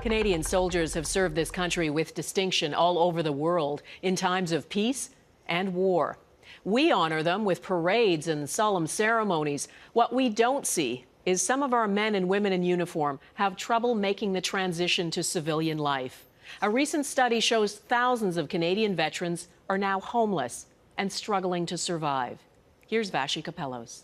Canadian soldiers have served this country with distinction all over the world in times of peace and war. We honor them with parades and solemn ceremonies. What we don't see is some of our men and women in uniform have trouble making the transition to civilian life. A recent study shows thousands of Canadian veterans are now homeless and struggling to survive. Here's Vashi Capellos.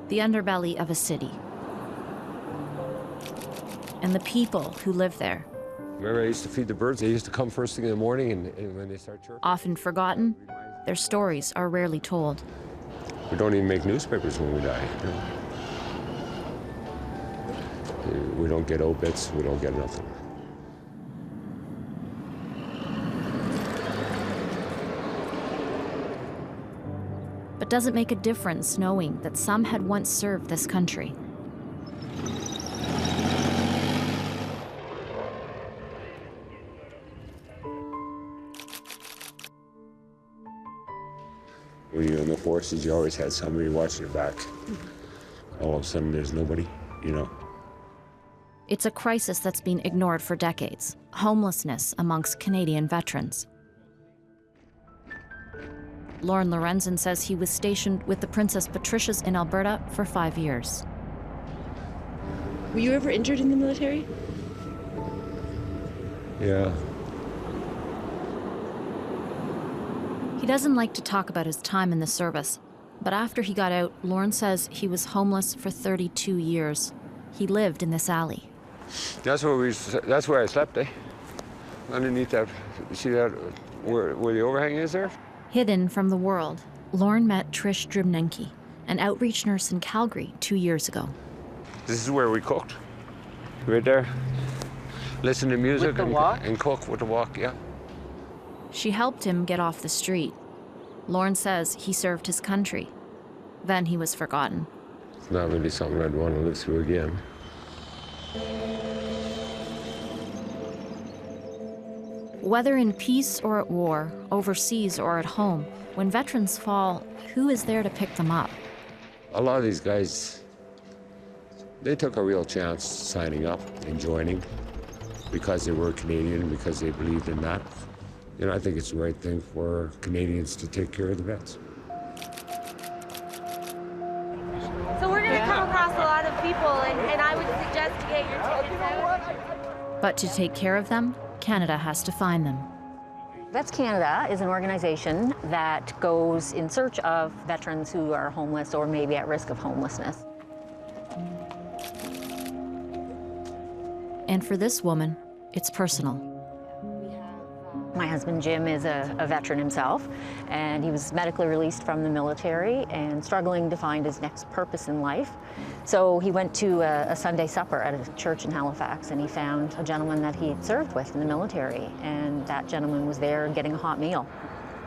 The underbelly of a city, and the people who live there. Remember, I used to feed the birds. They used to come first thing in the morning, and when they start chirping. Often forgotten, their stories are rarely told. We don't even make newspapers when we die. We don't get obits, we don't get nothing. But does it make a difference knowing that some had once served this country? When you're in the forces, you always had somebody watching your back. All of a sudden, there's nobody, you know. It's a crisis that's been ignored for decades. Homelessness amongst Canadian veterans. Lauren Lorenzen says he was stationed with the Princess Patricias in Alberta for 5 years. Were you ever injured in the military? Yeah. He doesn't like to talk about his time in the service, but after he got out, Lauren says he was homeless for 32 years. He lived in this alley. That's where I slept, eh? Underneath that, see that, where the overhang is there? Hidden from the world, Lauren met Trish Drimnenke, an outreach nurse in Calgary 2 years ago. This is where we cooked, right there. Listen to music and cook with the wok, yeah. She helped him get off the street. Lauren says he served his country. Then he was forgotten. It's not really something I'd want to live through again. Whether in peace or at war, overseas or at home, when veterans fall, who is there to pick them up? A lot of these guys, they took a real chance signing up and joining because they were Canadian, because they believed in that. You know, I think it's the right thing for Canadians to take care of the vets. So we're going to come across a lot of people, and I would suggest to get your tickets out. But to take care of them, Canada has to find them. Vets Canada is an organization that goes in search of veterans who are homeless or maybe at risk of homelessness. And for this woman, it's personal. My husband Jim is a veteran himself, and he was medically released from the military and struggling to find his next purpose in life. So he went to a Sunday supper at a church in Halifax, and he found a gentleman that he had served with in the military, and that gentleman was there getting a hot meal.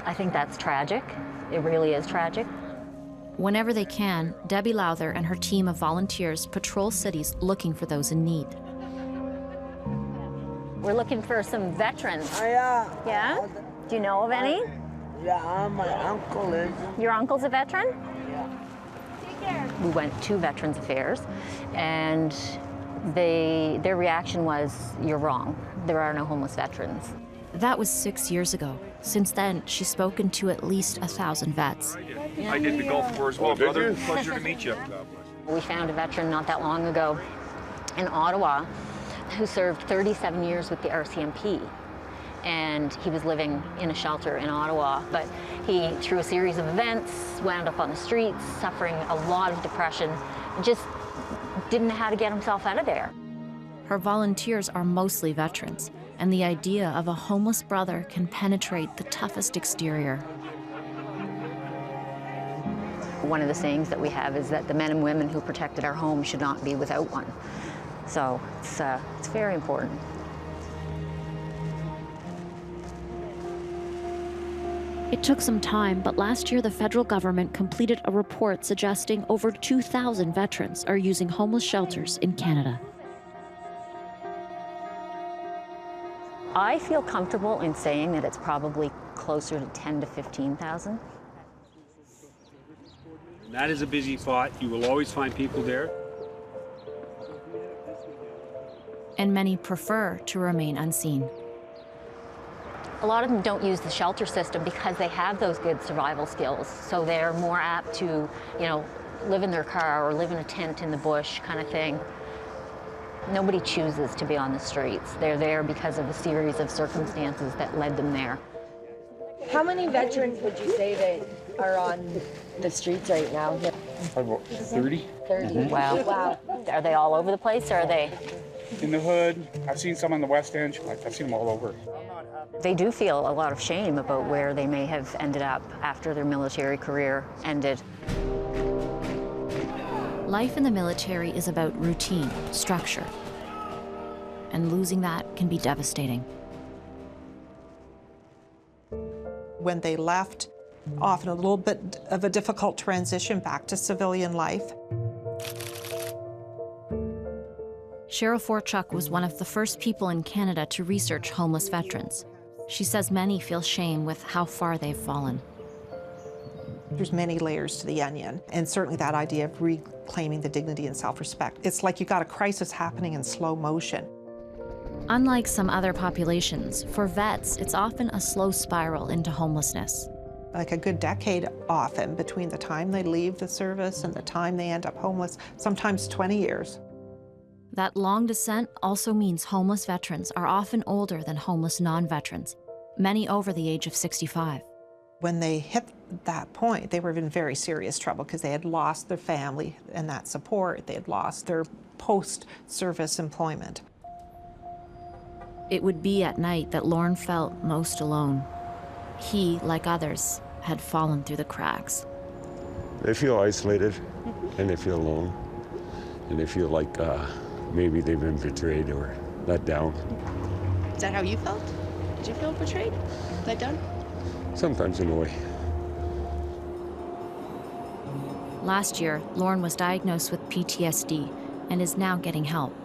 I think that's tragic. It really is tragic. Whenever they can, Debbie Lowther and her team of volunteers patrol cities looking for those in need. We're looking for some veterans. Yeah. Yeah? Do you know of any? Yeah, my uncle is. Your uncle's a veteran? Yeah. Take care. We went to Veterans Affairs, and their reaction was, "You're wrong. There are no homeless veterans." That was 6 years ago. Since then, she's spoken to at least 1,000 vets. I did the Gulf War as well, brother. Pleasure to meet you. We found a veteran not that long ago in Ottawa who served 37 years with the RCMP. And he was living in a shelter in Ottawa, but he, through a series of events, wound up on the streets, suffering a lot of depression, and just didn't know how to get himself out of there. Her volunteers are mostly veterans, and the idea of a homeless brother can penetrate the toughest exterior. One of the sayings that we have is that the men and women who protected our home should not be without one. So it's very important. It took some time, but last year the federal government completed a report suggesting over 2,000 veterans are using homeless shelters in Canada. I feel comfortable in saying that it's probably closer to 10 to 15,000. That is a busy spot. You will always find people there. And many prefer to remain unseen. A lot of them don't use the shelter system because they have those good survival skills. So they're more apt to, live in their car or live in a tent in the bush kind of thing. Nobody chooses to be on the streets. They're there because of a series of circumstances that led them there. How many veterans would you say that are on the streets right now? About 30. 30. Wow. Wow. Are they all over the place, or are they? In the hood. I've seen some on the West End. I've seen them all over. They do feel a lot of shame about where they may have ended up after their military career ended. Life in the military is about routine, structure. And losing that can be devastating. When they left, often a little bit of a difficult transition back to civilian life. Cheryl Forchuk was one of the first people in Canada to research homeless veterans. She says many feel shame with how far they've fallen. There's many layers to the onion, and certainly that idea of reclaiming the dignity and self-respect. It's like you've got a crisis happening in slow motion. Unlike some other populations, for vets, it's often a slow spiral into homelessness. Like a good decade often between the time they leave the service and the time they end up homeless, sometimes 20 years. That long descent also means homeless veterans are often older than homeless non-veterans, many over the age of 65. When they hit that point, they were in very serious trouble because they had lost their family and that support. They had lost their post-service employment. It would be at night that Lorne felt most alone. He, like others, had fallen through the cracks. They feel isolated, and they feel alone, and they feel like maybe they've been betrayed or let down. Is that how you felt? Did you feel betrayed? Let down? Sometimes in a way. Last year, Lorne was diagnosed with PTSD and is now getting help.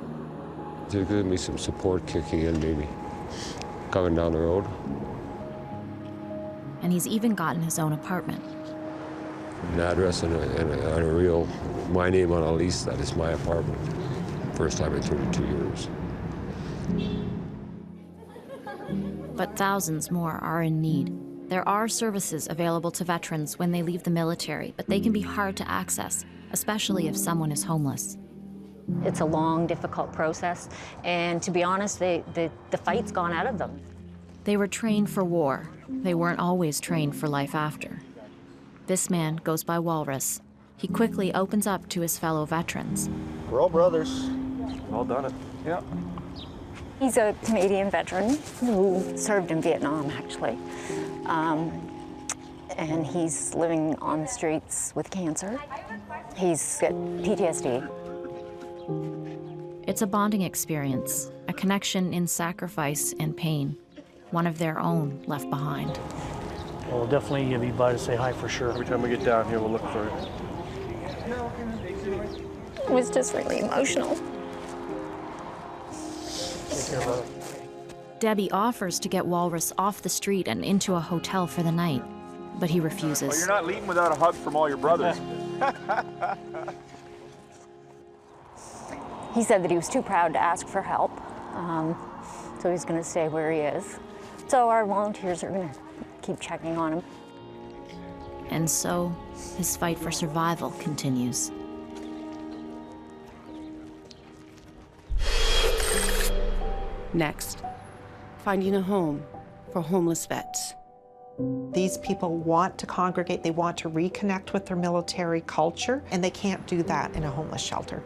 There's going to be some support kicking in, maybe, coming down the road. And he's even gotten his own apartment. An address and a real, my name on a lease, that is my apartment. First time in 32 years. But thousands more are in need. There are services available to veterans when they leave the military, but they can be hard to access, especially if someone is homeless. It's a long, difficult process, and to be honest, the fight's gone out of them. They were trained for war. They weren't always trained for life after. This man goes by Walrus. He quickly opens up to his fellow veterans. We're all brothers. All done it. Yeah. He's a Canadian veteran who served in Vietnam, actually. And he's living on the streets with cancer. He's got PTSD. It's a bonding experience, a connection in sacrifice and pain, one of their own left behind. Well, we'll definitely be by to say hi for sure. Every time we get down here, we'll look for it. It was just really emotional. Take care, brother. Debbie offers to get Walrus off the street and into a hotel for the night, but he refuses. Well, you're not leaving without a hug from all your brothers. He said that he was too proud to ask for help, so he's going to stay where he is. So our volunteers are going to keep checking on him. And so his fight for survival continues. Next, finding a home for homeless vets. These people want to congregate, they want to reconnect with their military culture, and they can't do that in a homeless shelter.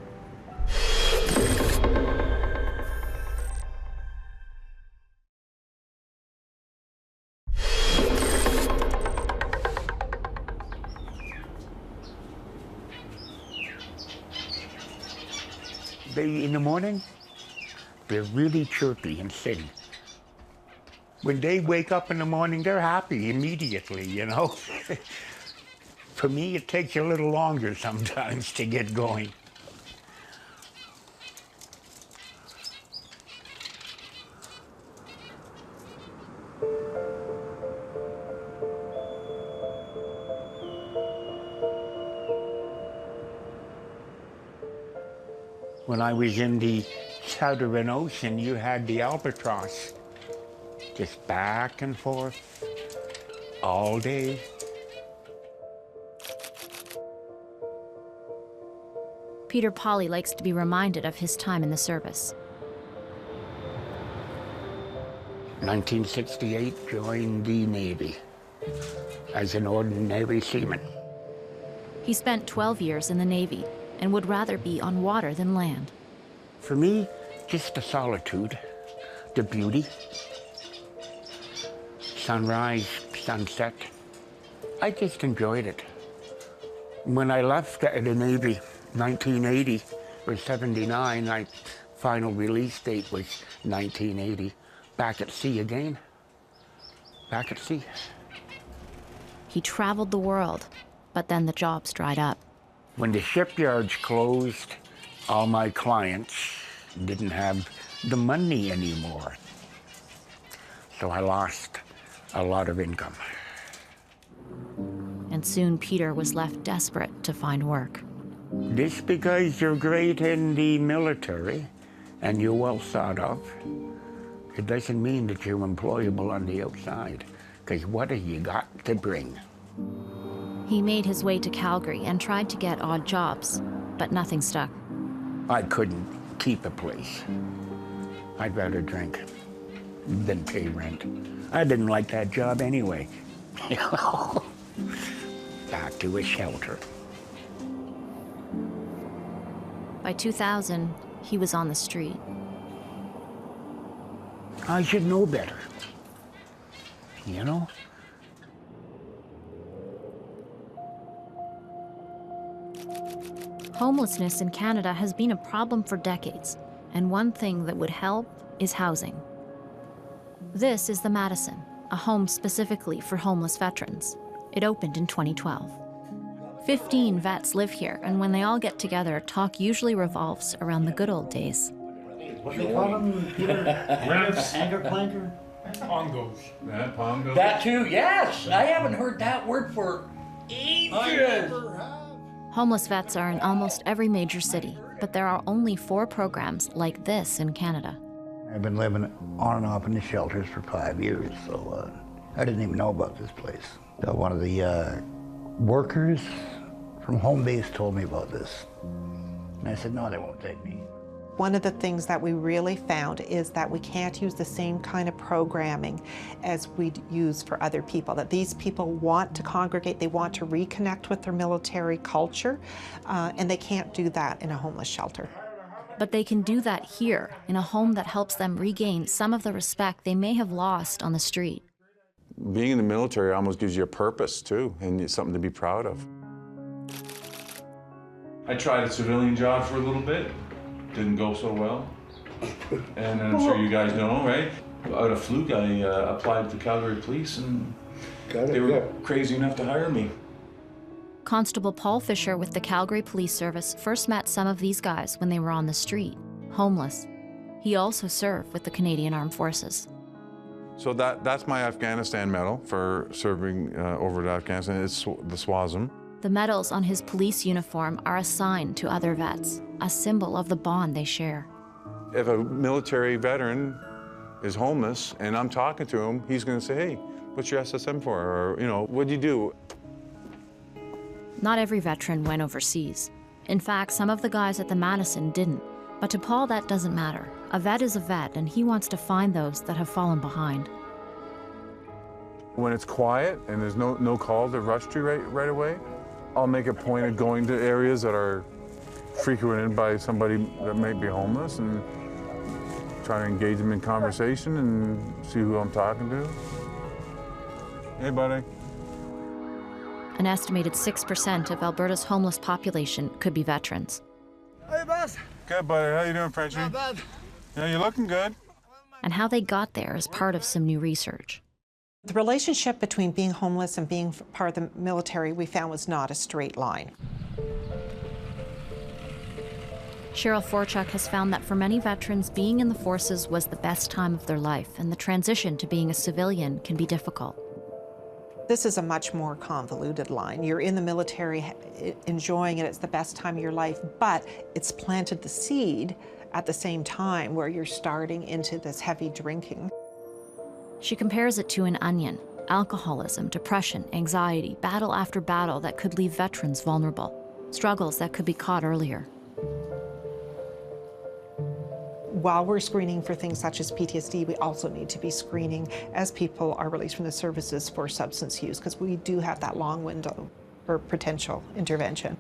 In the morning, they're really chirpy and sing. When they wake up in the morning, they're happy immediately, you know? For me, it takes a little longer sometimes to get going. When I was in the Southern Ocean, you had the albatross, just back and forth all day. Peter Pauly likes to be reminded of his time in the service. 1968, joined the Navy as an ordinary seaman. He spent 12 years in the Navy and would rather be on water than land. For me, just the solitude, the beauty, sunrise, sunset. I just enjoyed it. When I left the Navy, 1980 or 79, my final release date was 1980. Back at sea again. Back at sea. He traveled the world, but then the jobs dried up. When the shipyards closed, all my clients didn't have the money anymore. So I lost a lot of income. And soon Peter was left desperate to find work. Just because you're great in the military and you're well thought of, it doesn't mean that you're employable on the outside, because what have you got to bring? He made his way to Calgary and tried to get odd jobs, but nothing stuck. I couldn't keep a place. I'd rather drink than pay rent. I didn't like that job anyway. Back to a shelter. By 2000, he was on the street. I should know better, you know? Homelessness in Canada has been a problem for decades, and one thing that would help is housing. This is the Madison, a home specifically for homeless veterans. It opened in 2012. 15 vets live here, and when they all get together, talk usually revolves around the good old days. What do they call them, Peter? Anchor clanker? Pongos. Yeah, Pongo. That too, yes! I haven't heard that word for ages! Homeless vets are in almost every major city, but there are only 4 programs like this in Canada. I've been living on and off in the shelters for 5 years, so I didn't even know about this place. One of the workers from home base told me about this. And I said, no, they won't take me. One of the things that we really found is that we can't use the same kind of programming as we use for other people, that these people want to congregate, they want to reconnect with their military culture, and they can't do that in a homeless shelter. But they can do that here, in a home that helps them regain some of the respect they may have lost on the street. Being in the military almost gives you a purpose, too, and it's something to be proud of. I tried a civilian job for a little bit. Didn't go so well. And I'm sure you guys know, right? Out of fluke, I applied to Calgary Police, and they were crazy enough to hire me. Constable Paul Fisher with the Calgary Police Service first met some of these guys when they were on the street, homeless. He also served with the Canadian Armed Forces. So that's my Afghanistan medal for serving over to Afghanistan. It's the SWASM. The medals on his police uniform are a sign to other vets, a symbol of the bond they share. If a military veteran is homeless and I'm talking to him, he's going to say, hey, what's your SSM for? Or, you know, what do you do? Not every veteran went overseas. In fact, some of the guys at the Madison didn't. But to Paul, that doesn't matter. A vet is a vet, and he wants to find those that have fallen behind. When it's quiet and there's no call to rush to right away, I'll make a point of going to areas that are frequented by somebody that might be homeless and try to engage them in conversation and see who I'm talking to. Hey, buddy. An estimated 6% of Alberta's homeless population could be veterans. Hey, boss. Good, buddy. How you doing, Frenchie? Not bad. Yeah, you're looking good. And how they got there is part of some new research. The relationship between being homeless and being part of the military we found was not a straight line. Cheryl Forchuk has found that for many veterans, being in the forces was the best time of their life, and the transition to being a civilian can be difficult. This is a much more convoluted line. You're in the military enjoying it, it's the best time of your life, but it's planted the seed at the same time where you're starting into this heavy drinking. She compares it to an onion: alcoholism, depression, anxiety, battle after battle that could leave veterans vulnerable, struggles that could be caught earlier. While we're screening for things such as PTSD, we also need to be screening as people are released from the services for substance use, because we do have that long window for potential intervention.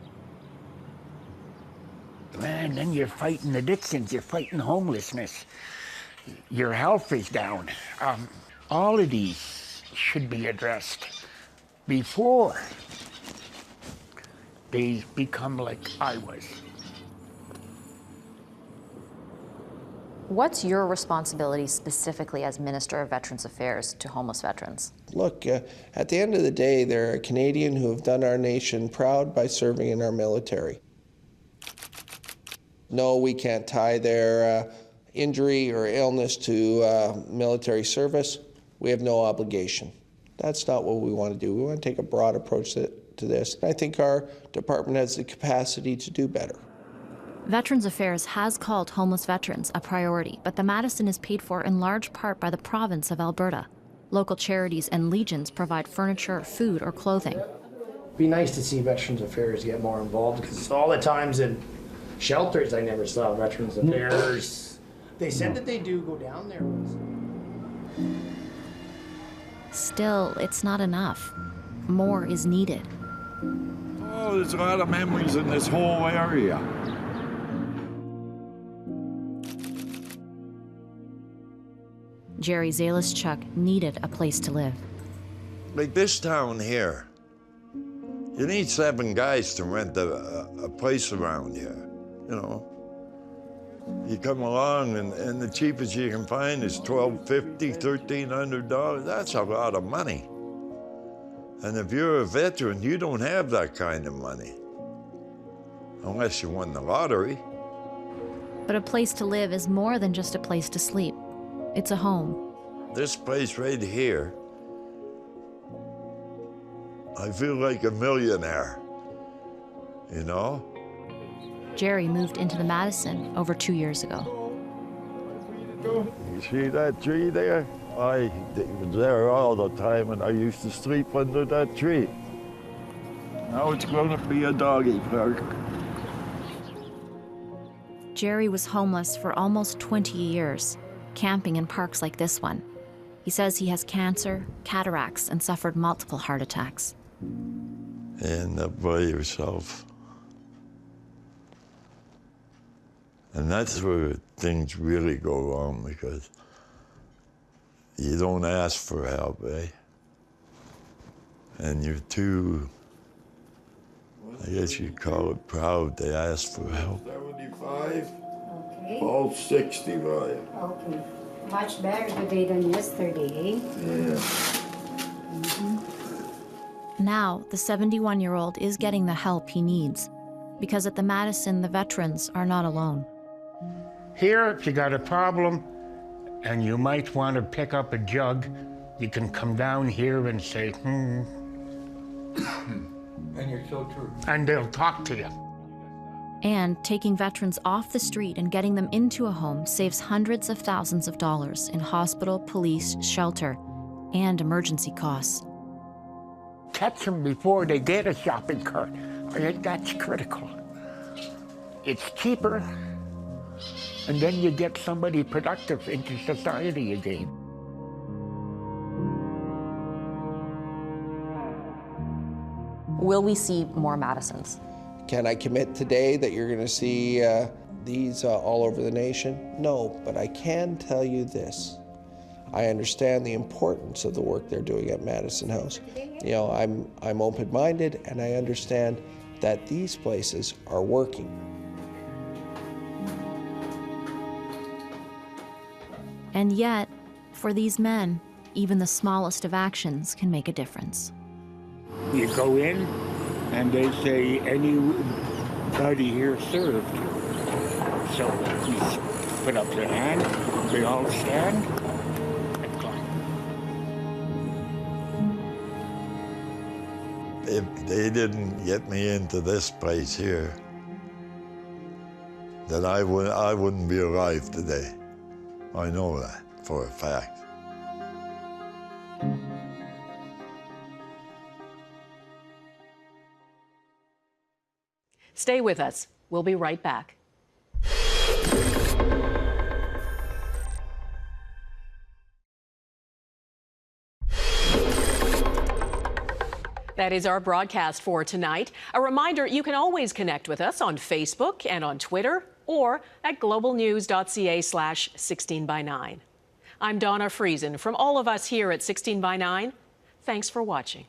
Man, then you're fighting addictions, you're fighting homelessness. Your health is down. All of these should be addressed before they become like I was. What's your responsibility specifically as Minister of Veterans Affairs to homeless veterans? Look, at the end of the day, they're a Canadian who have done our nation proud by serving in our military. No, we can't tie their injury or illness to military service. We have no obligation. That's not what we want to do. We want to take a broad approach to this. I think our department has the capacity to do better. Veterans Affairs has called homeless veterans a priority, but the Madison is paid for in large part by the province of Alberta. Local charities and legions provide furniture, food, or clothing. It'd be nice to see Veterans Affairs get more involved, because all the times in shelters I never saw Veterans Affairs. They said that they do go down there. Still, it's not enough. More is needed. Oh, there's a lot of memories in this whole area. Jerry Zalischuk needed a place to live. Like this town here, you need 7 guys to rent a place around here, you know. You come along and the cheapest you can find is $1,250, $1,300. That's a lot of money. And if you're a veteran, you don't have that kind of money, unless you won the lottery. But a place to live is more than just a place to sleep. It's a home. This place right here, I feel like a millionaire, you know? Jerry moved into the Madison over 2 years ago. You see that tree there? I was there all the time, and I used to sleep under that tree. Now it's going to be a doggy park. Jerry was homeless for almost 20 years, camping in parks like this one. He says he has cancer, cataracts, and suffered multiple heart attacks. End up by yourself. And that's where things really go wrong, because you don't ask for help, eh? And you're too, I guess you'd call it proud to ask for help. 75, okay. All 65. Okay, much better today than yesterday, eh? Yeah. Now, the 71-year-old is getting the help he needs, because at the Madison, the veterans are not alone. Here, if you got a problem and you might want to pick up a jug, you can come down here and say, And you're so true. And they'll talk to you. And taking veterans off the street and getting them into a home saves hundreds of thousands of dollars in hospital, police, shelter, and emergency costs. Catch them before they get a shopping cart. I think that's critical. It's cheaper, and then you get somebody productive into society again. Will we see more Madisons? Can I commit today that you're going to see these all over the nation? No, but I can tell you this. I understand the importance of the work they're doing at Madison House. You know, I'm open-minded, and I understand that these places are working. And yet, for these men, even the smallest of actions can make a difference. You go in, and they say, anybody here served. So you put up your hand, they all stand, and clap. they didn't get me into this place here, then I wouldn't be alive today. I know that for a fact. Stay with us. We'll be right back. That is our broadcast for tonight. A reminder, you can always connect with us on Facebook and on Twitter or at globalnews.ca/16by9. I'm Donna Friesen. From all of us here at 16 by 9, thanks for watching.